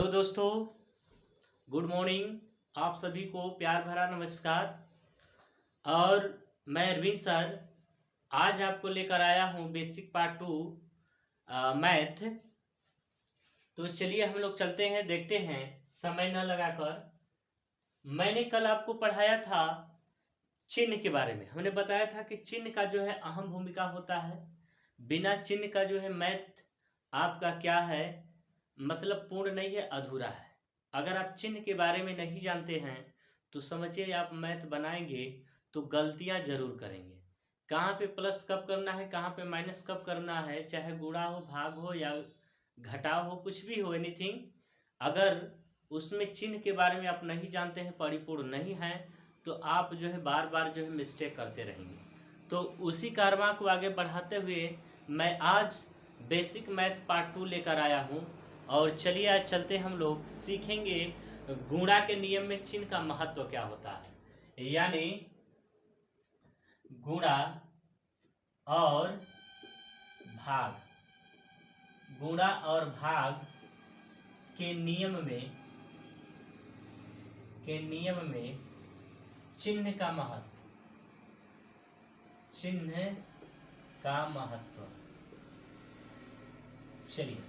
Hello दोस्तों, good morning. आप सभी को प्यार भरा नमस्कार। और मैं अरविंद सर आज आपको लेकर आया हूँ बेसिक पार्ट 2 मैथ। तो चलिए हम लोग चलते हैं, देखते हैं समय न लगाकर। मैंने कल आपको पढ़ाया था चिन्ह के बारे में। हमने बताया था कि चिन्ह का जो है अहम भूमिका होता है। बिना चिन्ह का जो है मैथ आपका क्या है, मतलब पूर्ण नहीं है, अधूरा है। अगर आप चिन्ह के बारे में नहीं जानते हैं तो समझिए आप मैथ बनाएंगे तो गलतियां जरूर करेंगे। कहाँ पे प्लस कब करना है, कहाँ पे माइनस कब करना है, चाहे गुणा हो, भाग हो या घटाव हो, कुछ भी हो, एनीथिंग। अगर उसमें चिन्ह के बारे में आप नहीं जानते हैं, परिपूर्ण नहीं है, तो आप जो है बार बार जो है मिस्टेक करते रहेंगे। तो उसी कारवां को आगे बढ़ाते हुए मैं आज बेसिक मैथ पार्ट 2 लेकर आया हूँ। और चलिए आज चलते हम लोग सीखेंगे गुणा के नियम में चिन्ह का महत्व क्या होता है, यानी गुणा और भाग। गुणा और भाग के नियम में चिन्ह का महत्व, चिन्ह का महत्व। चलिए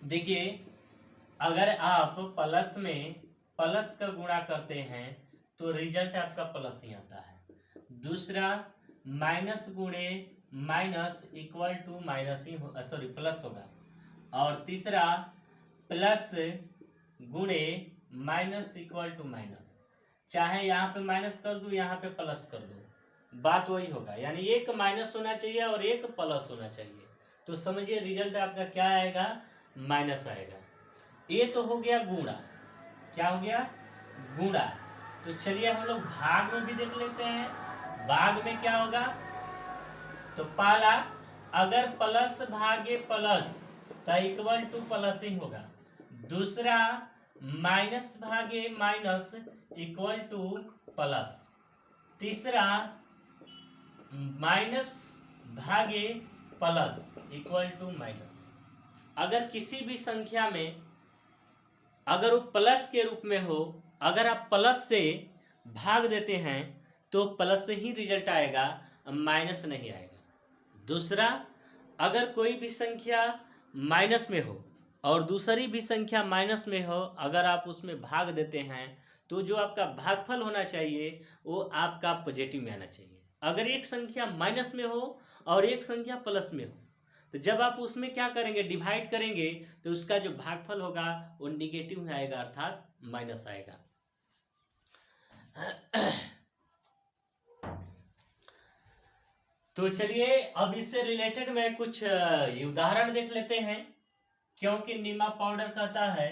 देखिए, अगर आप प्लस में प्लस का गुणा करते हैं तो रिजल्ट आपका प्लस ही आता है। दूसरा, माइनस गुणे माइनस इक्वल टू माइनस ही प्लस होगा। और तीसरा, प्लस गुणे माइनस इक्वल टू माइनस। चाहे यहाँ पे माइनस कर दूं, यहाँ पे प्लस कर दूं, बात वही होगा। यानी एक माइनस होना चाहिए और एक प्लस होना चाहिए। तो समझिए रिजल्ट आपका क्या आएगा, माइनस आएगा। ये तो हो गया गुणा। क्या हो गया, गुणा। तो चलिए हम लोग भाग में भी देख लेते हैं। भाग में क्या होगा, तो पहला, अगर प्लस भागे प्लस तो इक्वल टू प्लस ही होगा। दूसरा, माइनस भागे माइनस इक्वल टू प्लस। तीसरा, माइनस भागे प्लस इक्वल टू माइनस। अगर किसी भी संख्या में अगर वो प्लस के रूप में हो, अगर आप प्लस से भाग देते हैं तो प्लस से ही रिजल्ट आएगा, माइनस नहीं आएगा। दूसरा, अगर कोई भी संख्या माइनस में हो और दूसरी भी संख्या माइनस में हो, अगर आप उसमें भाग देते हैं तो जो आपका भागफल होना चाहिए वो आपका पॉजिटिव में आना चाहिए। अगर एक संख्या माइनस में हो और एक संख्या प्लस में हो, तो जब आप उसमें क्या करेंगे, डिवाइड करेंगे, तो उसका जो भागफल होगा वो निगेटिव में आएगा, अर्थात माइनस आएगा। तो चलिए अब इससे रिलेटेड में कुछ उदाहरण देख लेते हैं। क्योंकि नीमा पाउडर कहता है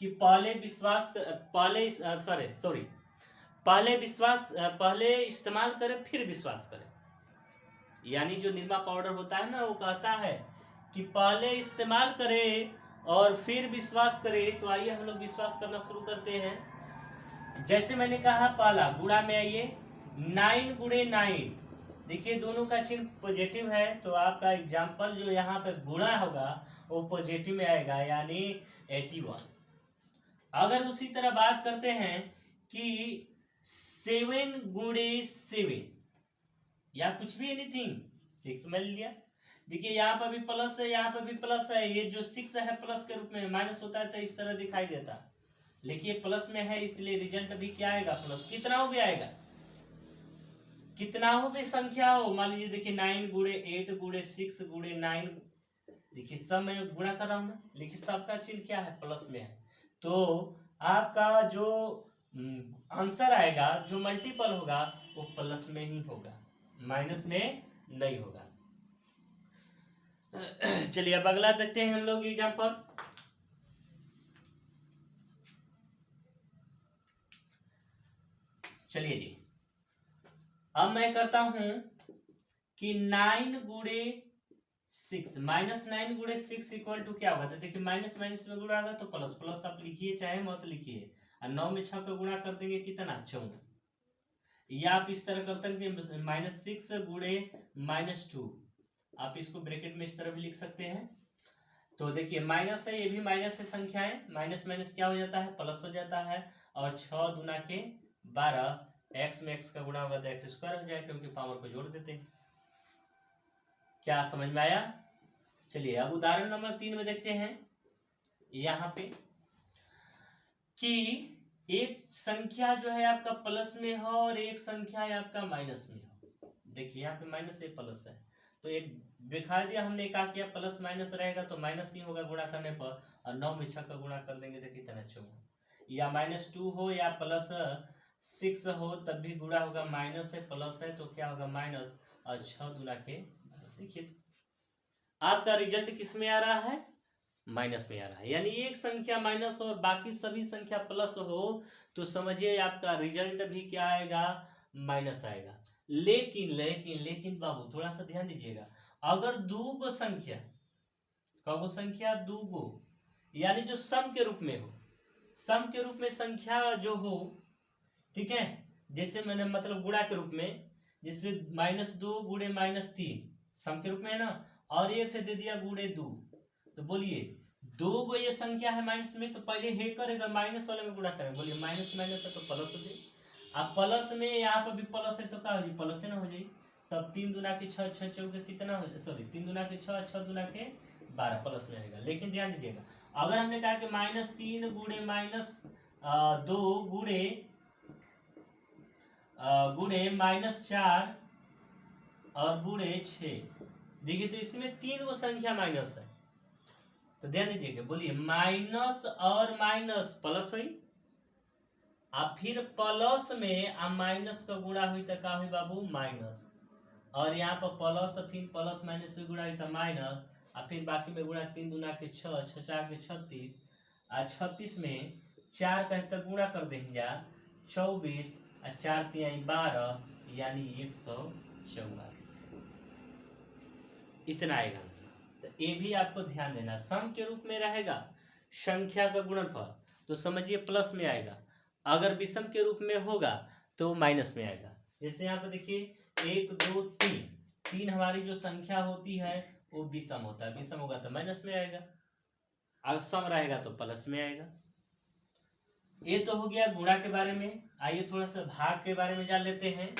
कि पहले इस्तेमाल करें फिर विश्वास करें। यानी जो निरमा पाउडर होता है ना, वो कहता है कि पहले इस्तेमाल करें और फिर विश्वास करें। तो आइए हम लोग विश्वास करना शुरू करते हैं। जैसे मैंने कहा, पहला गुणा में आइए, 9 गुणे 9। देखिए दोनों का चिन्ह पॉजिटिव है, तो आपका एग्जाम्पल जो यहाँ पे गुणा होगा वो पॉजिटिव में आएगा, यानी 81। अगर उसी तरह बात करते हैं कि 7 गुणे 7 या कुछ भी, एनीथिंग, 6 में लिया। देखिए यहाँ पर भी प्लस है, यहाँ पर भी प्लस है। ये जो 6 है प्लस के रूप में, माइनस होता है तो इस तरह दिखाई देता। लेकिन प्लस में है इसलिए रिजल्ट भी क्या आएगा, प्लस। कितना हो भी आएगा, कितना हो भी संख्या हो, मान लीजिए देखिए 9 गुणे 8 गुणे 6 गुणे 9, देखिए सब मैं गुणा कर रहा हूं ना, लेकिन सबका चिन्ह क्या है, प्लस में है। तो आपका जो आंसर आएगा, जो मल्टीपल होगा, वो प्लस में ही होगा, माइनस में नहीं होगा। चलिए अब अगला देखते हैं हम लोग एग्जांपल। चलिए जी, अब मैं करता हूं कि 9 गुणे 6, -9 गुणे 6 इक्वल टू क्या होगा। तो देखिए माइनस माइनस में गुणा होगा तो प्लस, प्लस आप लिखिए चाहे मत लिखिए। और 9 में 6 का गुणा कर देंगे कितना, 14। या आप इस तरह करते हैं कि -6 गुणे -2, आप इसको ब्रैकेट में इस तरह भी लिख सकते हैं। तो देखिए माइनस है, ये भी माइनस है संख्याएं, माइनस माइनस क्या हो जाता है, प्लस हो जाता है। और 6 दूना के 12, एक्स में एक्स का गुणा होगा तो एक्स स्क्वायर हो जाएगा, क्योंकि पावर को जोड़ देते हैं। क्या समझ में आया? चलिए अब उदाहरण नंबर 3 में देखते हैं यहाँ पे कि एक संख्या जो है आपका प्लस में हो और एक संख्या है आपका माइनस में हो। देखिए यहाँ पे माइनस है प्लस है, तो एक दिखा दिया हमने, कहा किया प्लस माइनस रहेगा तो माइनस ही होगा गुणा करने पर, और 9 में 6 का गुणा कर देंगे तो कितना 14। या -2 हो या +6 हो तब भी गुणा होगा, माइनस है प्लस है तो क्या होगा माइनस, और 6 दूना के 12। देखिए आपका रिजल्ट किस में आ रहा है, माइनस में आ रहा है। यानी एक संख्या माइनस और बाकी सभी संख्या प्लस हो तो समझिए आपका रिजल्ट भी क्या आएगा, माइनस आएगा। लेकिन लेकिन लेकिन बाबू थोड़ा सा ध्यान दीजिएगा, अगर दो गो संख्या, कगो संख्या दो गो, यानी जो सम के रूप में हो, सम के रूप में संख्या जो हो, ठीक है, जैसे मैंने मतलब गुणा के रूप में, जैसे -2 गुणे -3 सम के रूप में है ना, और एक दे दिया गुणे 2, तो बोलिए दो गो ये संख्या है माइनस में, तो पहले हे करेगा माइनस वाले में गुणा करेंगे। बोलिए माइनस माइनस है तो प्लस हो जाए, अब प्लस में यहाँ पर भी प्लस है तो क्या हो जाए, प्लस है ना हो जाए। तब 3 दूना के 6, 6 चौके कितना हो जाए, सॉरी 3 दूना के 6, 6 दूना के 12 प्लस में आएगा। लेकिन ध्यान दीजिएगा, अगर हमने कहा कि -3 गुणे -2 गुणे -4 और गुणे 6, देखिए तो इसमें 3 वो संख्या माइनस है, तो ध्यान दीजिएगा। बोलिए माइनस और माइनस प्लस हुई, अब फिर प्लस में अब माइनस का गुणा हुई तो क्या हुई बाबू, माइनस, और यहाँ पर प्लस फिर प्लस माइनस भी गुणा हुई तो माइनस, और फिर बाकी में गुणा 3 दूना के 6, 6 4 के 36, और 36 में 4 का तो गुणा कर देंगे 24, और 4 3 12, यानी 144, इतना आएगा आंसर। तो ये भी आपको ध्यान देना, सम के रूप में रहेगा संख्या का गुणनफल तो समझिए प्लस में आएगा, अगर विषम के रूप में होगा तो माइनस में आएगा। जैसे यहाँ पर देखिए 1 2 3, 3 हमारी जो संख्या होती है वो विषम होता है, विषम होगा तो माइनस में आएगा, अगर सम रहेगा तो प्लस में आएगा। ये तो हो गया गुणा के बारे में। आइए थोड़ा सा भाग के बारे में जान लेते हैं।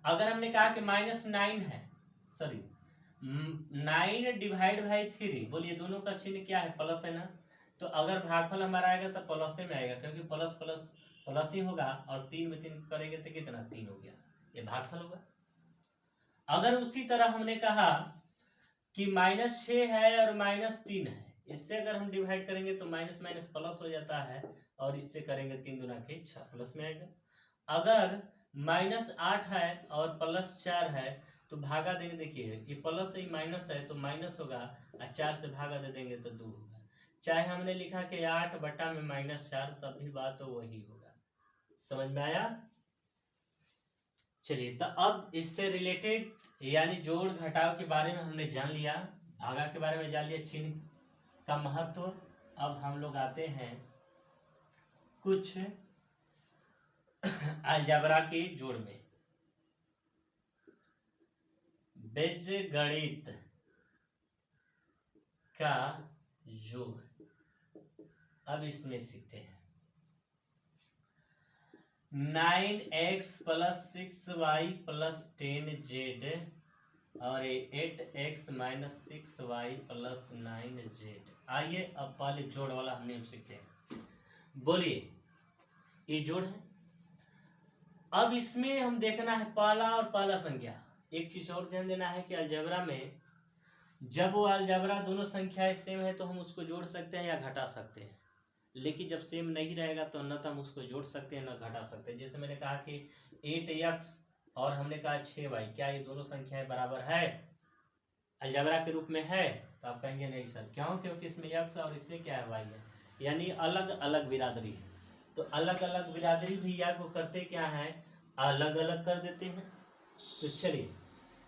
अगर हमने कहा कि -9 है, सॉरी 9 डिवाइड बाई 3, बोलिए दोनों का चिन्ह क्या है, प्लस है ना, तो अगर भागफल हमारा आएगा तो प्लस में आएगा, क्योंकि प्लस प्लस प्लस ही होगा, और 3 में 3 करेंगे तो कितना 3 हो गया, ये भागफल होगा। अगर उसी तरह हमने कहा कि -6 है और -3 है, इससे अगर हम डिवाइड करेंगे तो माइनस माइनस प्लस हो जाता है, और इससे करेंगे 3 दूना के 6 प्लस में आएगा। अगर -8 है और +4 है तो भागा देंगे, देखिए ये प्लस है माइनस है तो माइनस होगा, और 4 से भागा दे देंगे तो 2 होगा। चाहे हमने लिखा कि 8 बटा में -4, तब भी बात तो वही होगा। समझ में आया? चलिए तो अब इससे रिलेटेड यानी जोड़ घटाव के बारे में हमने जान लिया, भागा के बारे में जान लिया, चिन्ह का महत्व। अब हम लोग आते हैं कुछ अलजेब्रा के जोड़ में, बीजगणित का जोड़। अब इसमें सीखते हैं 9x + 6y + 10z और 8x - 6y + 9z। आइए अब पहले जोड़ वाला हमने सीखते हैं। बोलिए ये जोड़ है। अब इसमें हम देखना है पहला और पहला संख्या। एक चीज और ध्यान देना है कि अलजेब्रा में जब वो अलजेब्रा दोनों संख्याएं सेम है तो हम उसको जोड़ सकते हैं या घटा सकते हैं, लेकिन जब सेम नहीं रहेगा तो न तो हम उसको जोड़ सकते हैं न घटा सकते हैं। जैसे मैंने कहा कि 8x और हमने कहा 6y, क्या ये दोनों संख्याएं बराबर है, अलजेब्रा के रूप में है? तो आप कहेंगे नहीं सर, क्यों? क्योंकि इसमें x और इसमें क्या है, y है, यानी अलग अलग बिरादरी है। तो अलग अलग बिरादरी भी या को करते क्या है, अलग अलग कर देते हैं। तो चलिए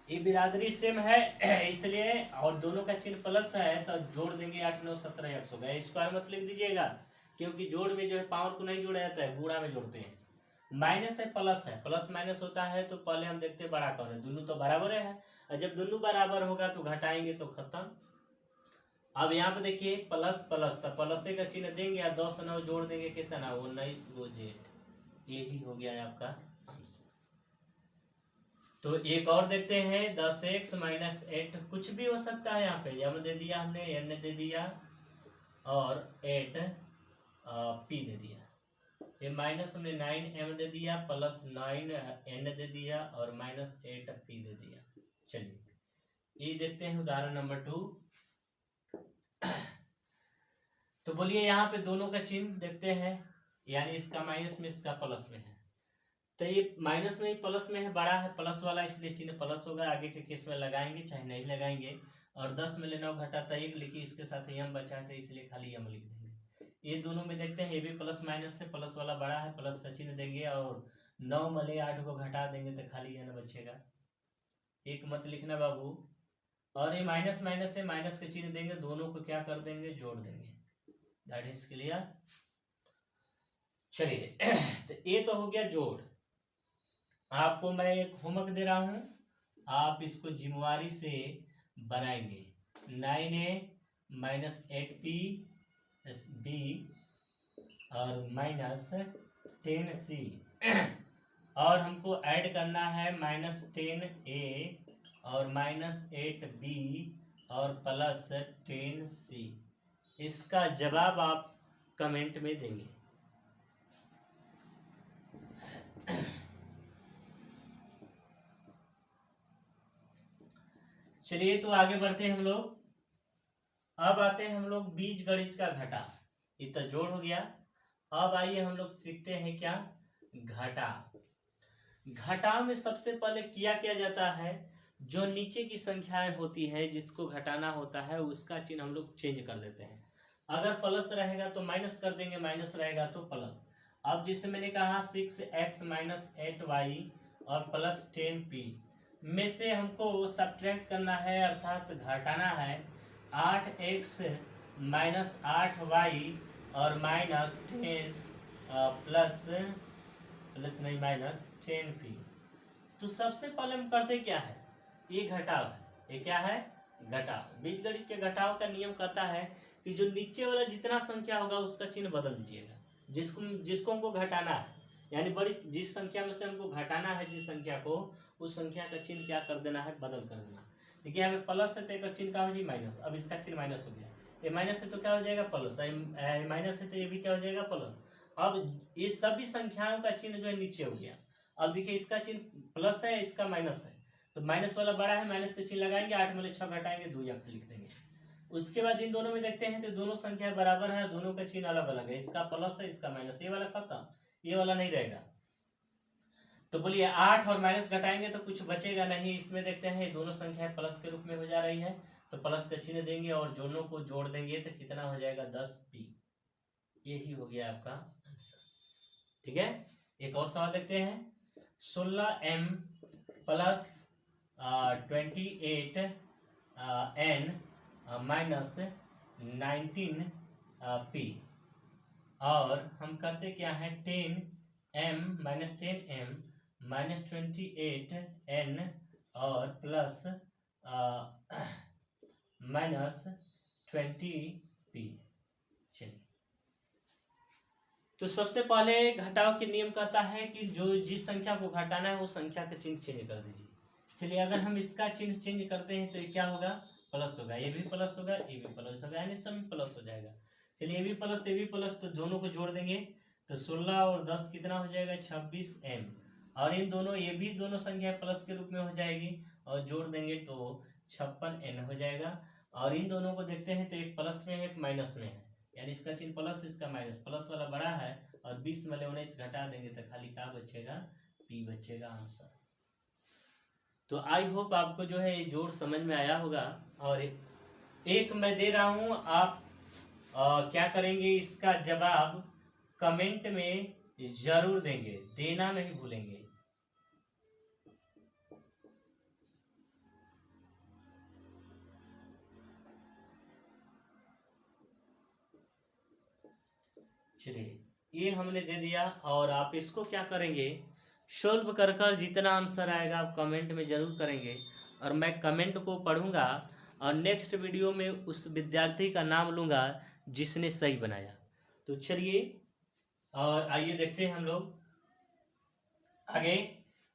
ये बिरादरी सेम है इसलिए, और दोनों का चिन्ह प्लस है तो जोड़ देंगे 8 9 17 x हो गया। स्क्वायर मत लिख दीजिएगा, क्योंकि जोड़ में जो है पावर को नहीं जोड़ा जाता है, गुणा में जोड़ते हैं। माइनस है प्लस है, प्लस माइनस होता है तो पहले हम देखते हैं बड़ा कौन है, दोनों तो बराबर है, और जब दोनों बराबर होगा तो घटाएंगे तो खत्म। अब यहाँ पे देखिए प्लस प्लस था, प्लस का चिन्ह देंगे या 10 9 जोड़ देंगे कितना 19 गो जेड, यही हो गया है आपका आंसर। तो एक और देखते हैं 10x माइनस 8, कुछ भी हो सकता है। यहाँ पे m दे दिया हमने, n दे दिया और 8 p दे दिया। ये माइनस हमने 9m दे दिया प्लस 9n दे दिया और माइनस 8p दे दिया। चलिए ये देखते हैं उदाहरण नंबर 2। तो बोलिए यहाँ पे दोनों का चिन्ह देखते हैं, यानी इसका माइनस में इसका प्लस में है। तो ये माइनस में प्लस में है, बड़ा है प्लस वाला, इसलिए चिन्ह प्लस होगा। आगे के केस में लगाएंगे चाहे नहीं लगाएंगे। और 10 में 9 घटाता 1 लिखिए, इसके साथ m बचा है तो इसलिए खाली m लिख देंगे। ये दोनों में देखते हैं, ये भी प्लस माइनस से, प्लस वाला बड़ा है, प्लस का चिन्ह देंगे और 9 में 8 को घटा देंगे तो खाली n बचेगा। एक मत लिखना बाबू। और ये माइनस माइनस से माइनस का चिन्ह देंगे, दोनों को क्या कर देंगे जोड़ देंगे। That is clear. चलिए तो ये तो हो गया जोड़। आपको मैं एक होमवर्क दे रहा हूं, आप इसको जिम्मेवारी से बनाएंगे। 9a माइनस 8p b और माइनस 10c और हमको ऐड करना है माइनस 10a और माइनस 8b और प्लस 10c। इसका जवाब आप कमेंट में देंगे। चलिए तो आगे बढ़ते हैं हम लोग। अब आते हैं हम लोग बीज गणित का घटा। ये तो जोड़ हो गया। अब आइए हम लोग सीखते हैं क्या घटा। घटाव में सबसे पहले क्या जाता है, जो नीचे की संख्याएं होती है जिसको घटाना होता है उसका चिन्ह हम लोग चेंज कर देते हैं। अगर प्लस रहेगा तो माइनस कर देंगे, माइनस रहेगा तो प्लस। अब जिससे मैंने कहा 6x माइनस 8y और प्लस 10p में से हमको सब्ट्रैक्ट करना है, अर्थात घटाना है 8x माइनस 8y और माइनस 10 प्लस नहीं माइनस 10p। तो सबसे पहले हम करते क्या है, ये घटाव है। ये क्या है घटाव। बीजगणित के घटाव का नियम कहता है कि जो नीचे वाला जितना संख्या होगा उसका चिन्ह बदल दीजिएगा, जिसको हमको घटाना है, यानी बड़ी जिस संख्या में से हमको घटाना है जिस संख्या को, उस संख्या का चिन्ह क्या कर देना है, बदल कर देना। देखिए हमें प्लस है तो एक चिन्ह क्या हो जाएगा माइनस। अब इसका चिन्ह माइनस हो गया, ये माइनस है तो क्या हो जाएगा प्लस, माइनस है तो ये भी क्या हो जाएगा प्लस। अब ये सभी संख्याओं का चिन्ह जो है नीचे हो गया। अब देखिए इसका चिन्ह प्लस है, इसका माइनस है, तो माइनस वाला बड़ा है, माइनस का चिन्ह लगाएंगे, 8 में 6 घटाएंगे 2 यक्ष लिख देंगे। उसके बाद इन दोनों में देखते हैं तो दोनों संख्या बराबर है, दोनों का चिन्ह अलग अलग है, इसका प्लस है इसका माइनस, ये वाला खत्म, ये वाला नहीं रहेगा। तो बोलिए 8 और माइनस घटाएंगे तो कुछ बचेगा नहीं। इसमें देखते हैं दोनों संख्या प्लस के रूप में हो जा रही है, तो प्लस का चिन्ह देंगे और दोनों को जोड़ देंगे तो कितना हो जाएगा 10p। यही हो गया आपका आंसर। ठीक है, एक और सवाल देखते हैं। 16m plus 28n minus 19p और हम करते क्या है 10m minus 10m minus 28n और प्लस माइनस 20p। चलिए तो सबसे पहले घटाव के नियम कहता है कि जो जिस संख्या को घटाना है वो संख्या का चिन्ह चेंज कर दीजिए। चलिए अगर हम इसका चिन्ह चेंज करते हैं तो ये क्या होगा प्लस होगा, ये भी प्लस होगा, ये भी प्लस होगा, यानी सब प्लस हो जाएगा। चलिए ये भी प्लस ये भी प्लस, तो दोनों को जोड़ देंगे तो 16 और 10 कितना हो जाएगा 26m और इन दोनों ये भी दोनों संख्या प्लस के रूप में हो जाएगी और जोड़ देंगे तो 56n हो जाएगा। और इन दोनों को देखते हैं तो एक प्लस में है एक माइनस में है, यानी इसका चिन्ह प्लस इसका माइनस, प्लस वाला बड़ा है और 20 में 19 घटा देंगे तो खाली क्या बचेगा p बचेगा आंसर। तो आई होप आपको जो है ये जोड़ समझ में आया होगा। और एक मैं दे रहा हूं, आप क्या करेंगे इसका जवाब कमेंट में जरूर देंगे, देना नहीं भूलेंगे। चलिए ये हमने दे दिया और आप इसको क्या करेंगे सोल्व कर कर जितना आंसर आएगा आप कमेंट में जरूर करेंगे और मैं कमेंट को पढ़ूंगा और नेक्स्ट वीडियो में उस विद्यार्थी का नाम लूँगा जिसने सही बनाया। तो चलिए और आइए देखते हैं हम लोग आगे।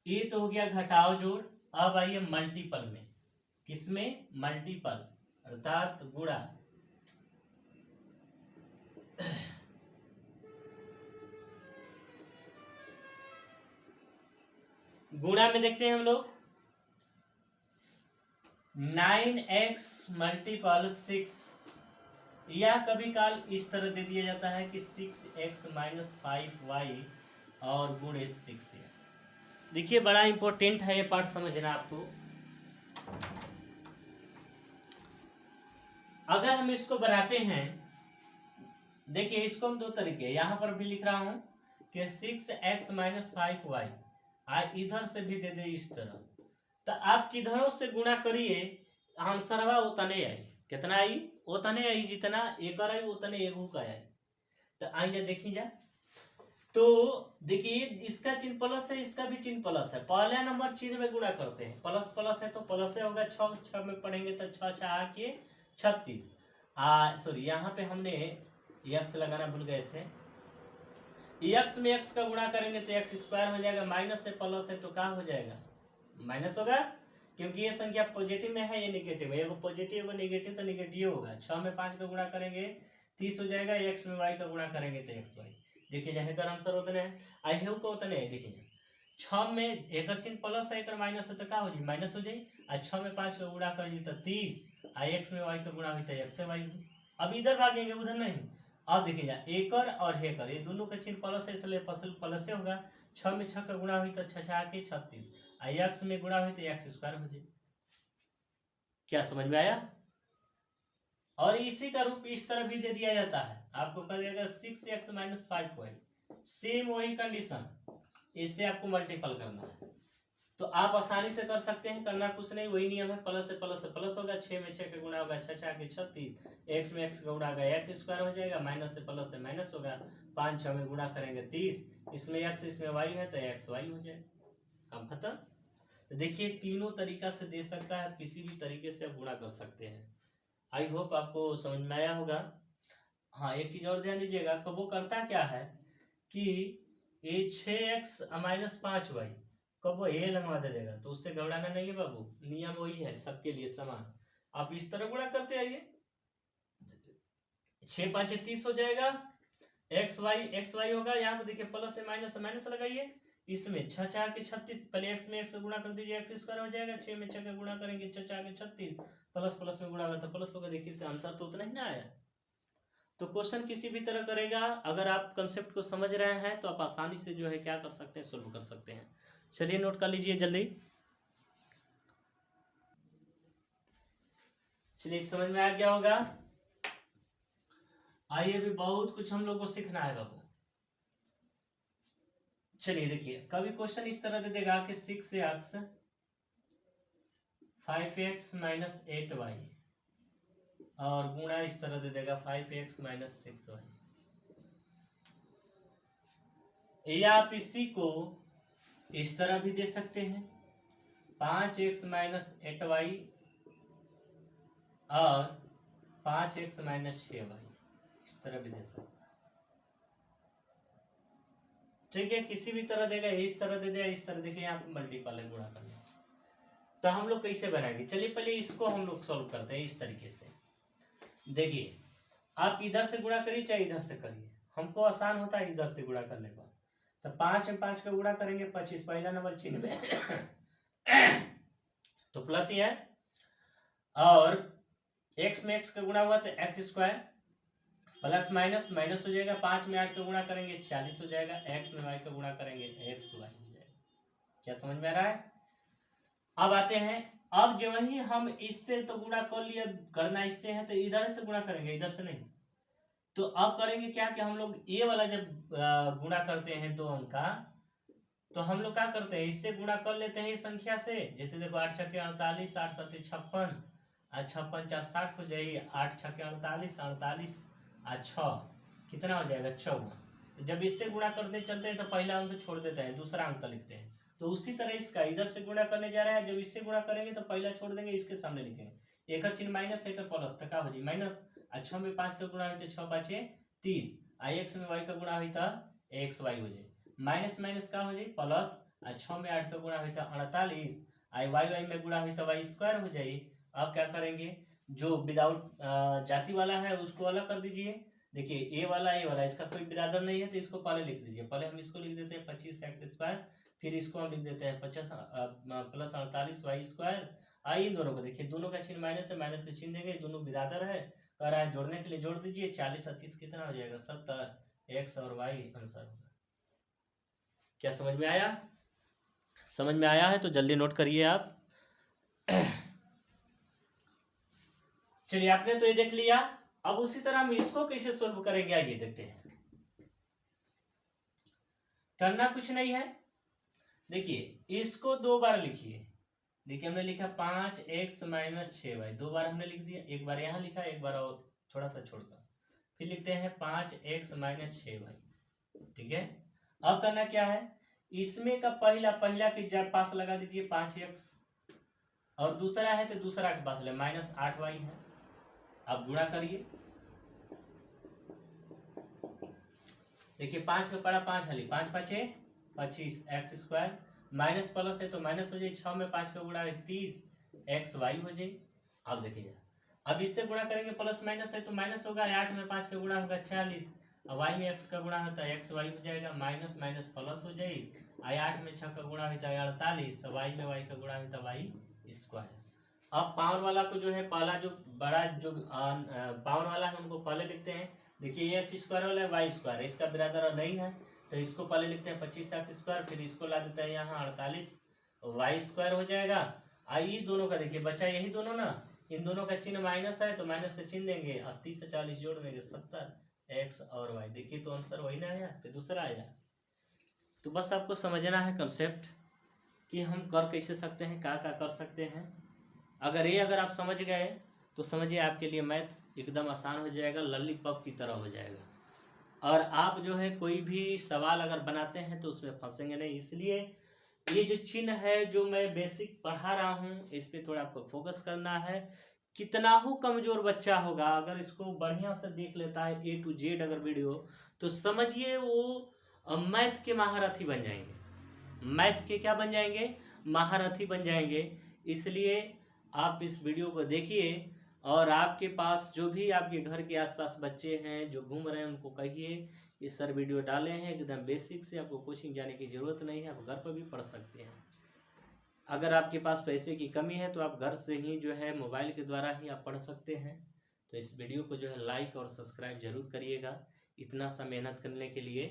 ये तो हो गया घटाव जोड़। अब आइए मल्टीपल में। किसमें? मल्टीपल अर्थात गुणा। गुणा में देखते हैं हम लोग 9x मल्टीपल 6, या कभी काल इस तरह दे दिया जाता है कि 6x माइनस 5y और गुणे 6x। देखिए बड़ा इंपॉर्टेंट है ये पार्ट समझना आपको। अगर हम इसको बनाते हैं, देखिए इसको हम दो तरीके, यहां पर भी लिख रहा हूं कि 6x माइनस 5y इधर से भी दे दे इस तरह, तो आप किधरों से गुणा करिए आंसरवा उतने आई। कितना आई? उतने आई, जितना एक आई उतने एक का आई। तो आइए देखी जा। तो देखिए इसका चिन्ह प्लस है, इसका भी चिन्ह प्लस है। पहला नंबर चिन्ह में गुणा करते हैं, प्लस प्लस है तो प्लस होगा। 6 में पढ़ेंगे तो 6 के 36। सॉरी यहाँ पे हमने एक्स लगाना भूल गए थे। एक्स में एक्स का गुणा करेंगे तो एक्स स्क्वायर हो जाएगा। माइनस से प्लस है तो क्या हो जाएगा? माइनस होगा, क्योंकि ये संख्या पॉजिटिव में है, ये नेगेटिव है। एगो पॉजिटिव एगो नेगेटिव, तो नेगेटिव होगा। 6 में 5 का गुणा करेंगे 30 हो जाएगा। एक्स में वाई का गुणा करेंगे तो एक्स वाई। देखिए जैसे कर आंसर उतने हैं, आई हेव को उतने हैं। देखिए 6 में एक चिन्ह प्लस है, एक माइनस है तो क्या हो जाए? माइनस हो जाए। और 6 में 5 का गुणा कर तो 30, और एक्स में वाई का गुणा हुई तो एक्स से वाई। अब इधर भागेंगे उधर नहीं। अब देखिए एकर और हेकर ये दोनों का चिन्ह प्लस है, इसलिए प्लस से होगा। 6 में 6 का गुणा हुई तो 6 के 36, एक्स में गुणा हुई तो एक्स स्क्वायर हो जाए। क्या समझ में आया? और इसी का रूप इस तरह भी दे दिया जाता है आपको, करिएगा 6x माइनस 5y। सेम वही कंडीशन, इससे आपको मल्टीपल करना है तो आप आसानी से कर सकते हैं। करना कुछ नहीं, वही नियम है। प्लस से प्लस होगा। 6 में 6 का गुणा होगा 6 के 36, एक्स में एक्स का गुणा होगा एक्स स्क्वायर हो जाएगा। माइनस से माइनस होगा। 5 6 में गुणा करेंगे 30, इसमें एक्स इसमें वाई है तो एक्स वाई हो जाएगा। काम खत्म। तो देखिए तीनों तरीका से दे सकता है, किसी भी तरीके से आप गुणा कर सकते हैं। आई होप आपको समझ में आया होगा। हाँ एक चीज और ध्यान दीजिएगा, तो वो करता क्या है कि ये 6x माइनस 5y कब वो ए लगवा दे देगा, तो उससे घबराना नहीं है बाबू। नियम वही है सबके लिए समान। आप इस तरह गुणा करते आइए। 6 5 30 हो जाएगा। एक्स वाई होगा। यहाँ पे देखिए प्लस से माइनस लगाइए। इसमें 6 के 36, पहले एक्स में एक्स गुणा कर दीजिए, एक्स स्क्वायर हो जाएगा। 6 में 6 का गुणा करेंगे 6 के 36, प्लस प्लस में गुणा होगा तो प्लस होगा। देखिए इससे आंसर तो उतना ही ना आया। तो क्वेश्चन किसी भी तरह करेगा, अगर आप कंसेप्ट को समझ रहे हैं तो आप आसानी से जो है क्या कर सकते हैं, सोल्व कर सकते हैं। चलिए नोट कर लीजिए जल्दी। चलिए समझ में आ गया होगा। आइए भी बहुत कुछ हम लोग को सीखना है बाबू। चलिए देखिए कभी क्वेश्चन इस तरह दे देगा कि 6x 5x माइनस 8y और गुणा इस तरह दे देगा 5x माइनस 6y। या आप इसी को इस तरह भी दे सकते हैं 5x माइनस 8y और 5x माइनस 6y, इस तरह भी दे सकते हैं। ठीक है, किसी भी तरह देगा, इस तरह दे दिया, इस तरह देखिए यहाँ पे मल्टीपल है गुणा करना। तो हम लोग कैसे बनाएंगे? चलिए पहले इसको हम लोग सॉल्व करते हैं इस तरीके से। देखिए आप इधर से गुणा करिए चाहे इधर से करिए, हमको आसान होता है इधर से गुणा करने पर। तो 5 में 5 का गुणा करेंगे 25, पहला नंबर चिन्ह में तो प्लस ही है। और x में x का गुणा हुआ तो x square, plus minus minus हो जाएगा। 5 में 8 का गुणा करेंगे 40 हो जाएगा। x में y का गुणा करेंगे x y हो जाएगा। क्या समझ में आ रहा है? अब आते हैं, अब जो वही हम इससे तो गुणा कर लिया, करना इससे है तो इधर से गुणा करेंगे, इधर से नहीं। तो अब करेंगे क्या कि हम लोग ये वाला जब गुणा करते हैं 2 अंक का, तो हम लोग क्या करते हैं इससे गुणा कर लेते हैं इस संख्या से। जैसे देखो 8 छक्के 48, 8 7 56, 56 4 60 हो जाएगी। 8 छक्के 48, 48 6 कितना हो जाएगा 54। जब इससे गुणा करते चलते हैं तो पहला अंक छोड़ देते हैं, दूसरा अंक लिखते हैं। तो उसी तरह इसका इधर से गुणा करने जा रहे हैं, जब इससे गुणा करेंगे तो पहला छोड़ देंगे, इसके सामने लिखेंगे। एक चिन्ह माइनस एक प्लस तो का हो जी माइनस। 6 में 5 का गुणा होते 6 5 30 x में y का गुणा होता एक्स वाई हो जाए माइनस माइनस का हो जाए प्लस 6 में 8 का गुणा होता 48 वाई वाई में गुणा होता वाई स्क्वायर हो जाए। अब क्या करेंगे जो विदाउट जाति वाला है उसको अलग कर दीजिए। देखिए ए वाला इसका कोई बिरादर नहीं है तो इसको पहले लिख दीजिए। पहले हम इसको लिख देते हैं 25x², फिर इसको हम लिख देते हैं 50 प्लस 48 वाई स्क्वायर। आई इन दोनों को देखिए दोनों का चिन्ह माइनस है, माइनस का चिन्ह देंगे, दोनों बिरादर है। कह रहा है जोड़ने के लिए जोड़ दीजिए 40 30 कितना हो जाएगा 70 एक्स और वाई आंसर होगा। क्या समझ में आया? समझ में आया है तो जल्दी नोट करिए आप। चलिए आपने तो ये देख लिया। अब उसी तरह हम इसको कैसे सोल्व करेंगे आइए देखते हैं। करना कुछ नहीं है, देखिए इसको 2 बार लिखिए। देखिए हमने लिखा 5x - 6y 2 बार हमने लिख दिया, एक बार यहाँ लिखा एक बार और थोड़ा सा छोड़कर, फिर लिखते हैं 5x - 6y। ठीक है, अब करना क्या है, इसमें का पहला के जब पास लगा दीजिए 5x और दूसरा है तो दूसरा के पास ले -8y है। अब गुणा करिए, देखिए 5 का पड़ा 5 हली 5 5 25 x² माइनस प्लस है तो माइनस हो जाए। 6 में 5 का गुणा है 30 एक्स वाई हो जाए। अब देखिए अब इससे गुणा करेंगे प्लस माइनस है तो माइनस होगा, 8 में 5 का गुणा होगा 40 और वाई में x का गुणा होता है एक्स वाई हो जाएगा, माइनस माइनस प्लस हो जाए। 8 में 6 का गुणा होता है 48, वाई में वाई का गुणा होता है वाई स्क्वायर। अब पावर वाला को जो है पहला जो बड़ा जो पावर वाला है उनको पहले लिखते हैं। देखिए x² वाला है वाई स्क्वायर, इसका बिरादर नहीं है तो इसको पहले लिखते हैं 25x², फिर इसको ला देते हैं यहाँ 48 वाई स्क्वायर हो जाएगा। आई दोनों का देखिए बचा यही दोनों ना, इन दोनों का चिन्ह माइनस है तो माइनस का चिन्ह देंगे और 30 से 40 जोड़ देंगे 70 एक्स और वाई। देखिए तो आंसर वही ना आया, फिर दूसरा आया। तो बस आपको समझना है कंसेप्ट कि हम कर कैसे सकते हैं, क्या क्या कर सकते हैं। अगर आप समझ गए तो समझिए आपके लिए मैथ एकदम आसान हो जाएगा, लॉलीपॉप की तरह हो जाएगा। और आप जो है कोई भी सवाल अगर बनाते हैं तो उसमें फंसेंगे नहीं। इसलिए ये जो चिन्ह है जो मैं बेसिक पढ़ा रहा हूँ इस पर थोड़ा आपको फोकस करना है। कितना हो कमजोर बच्चा होगा अगर इसको बढ़िया से देख लेता है A to Z अगर वीडियो, तो समझिए वो मैथ के महारथी बन जाएंगे। मैथ के क्या बन जाएंगे? महारथी बन जाएंगे। इसलिए आप इस वीडियो को देखिए और आपके पास जो भी आपके घर के आसपास बच्चे हैं जो घूम रहे हैं उनको कहिए कि सर वीडियो डाले हैं एकदम बेसिक से, आपको कोचिंग जाने की ज़रूरत नहीं है, आप घर पर भी पढ़ सकते हैं। अगर आपके पास पैसे की कमी है तो आप घर से ही जो है मोबाइल के द्वारा ही आप पढ़ सकते हैं। तो इस वीडियो को जो है लाइक और सब्सक्राइब जरूर करिएगा इतना सा मेहनत करने के लिए।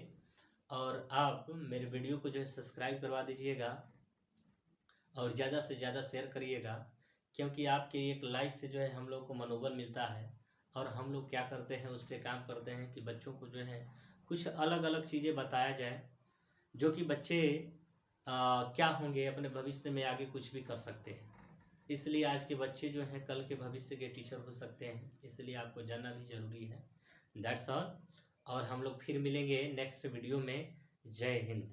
और आप मेरे वीडियो को जो है सब्सक्राइब करवा दीजिएगा और ज़्यादा से ज़्यादा शेयर करिएगा, क्योंकि आपके एक लाइक से जो है हम लोग को मनोबल मिलता है। और हम लोग क्या करते हैं उस पर काम करते हैं कि बच्चों को जो है कुछ अलग अलग चीज़ें बताया जाए जो कि बच्चे क्या होंगे अपने भविष्य में आगे कुछ भी कर सकते हैं। इसलिए आज के बच्चे जो हैं कल के भविष्य के टीचर हो सकते हैं, इसलिए आपको जानना भी ज़रूरी है। That's all. और हम लोग फिर मिलेंगे नेक्स्ट वीडियो में। जय हिंद।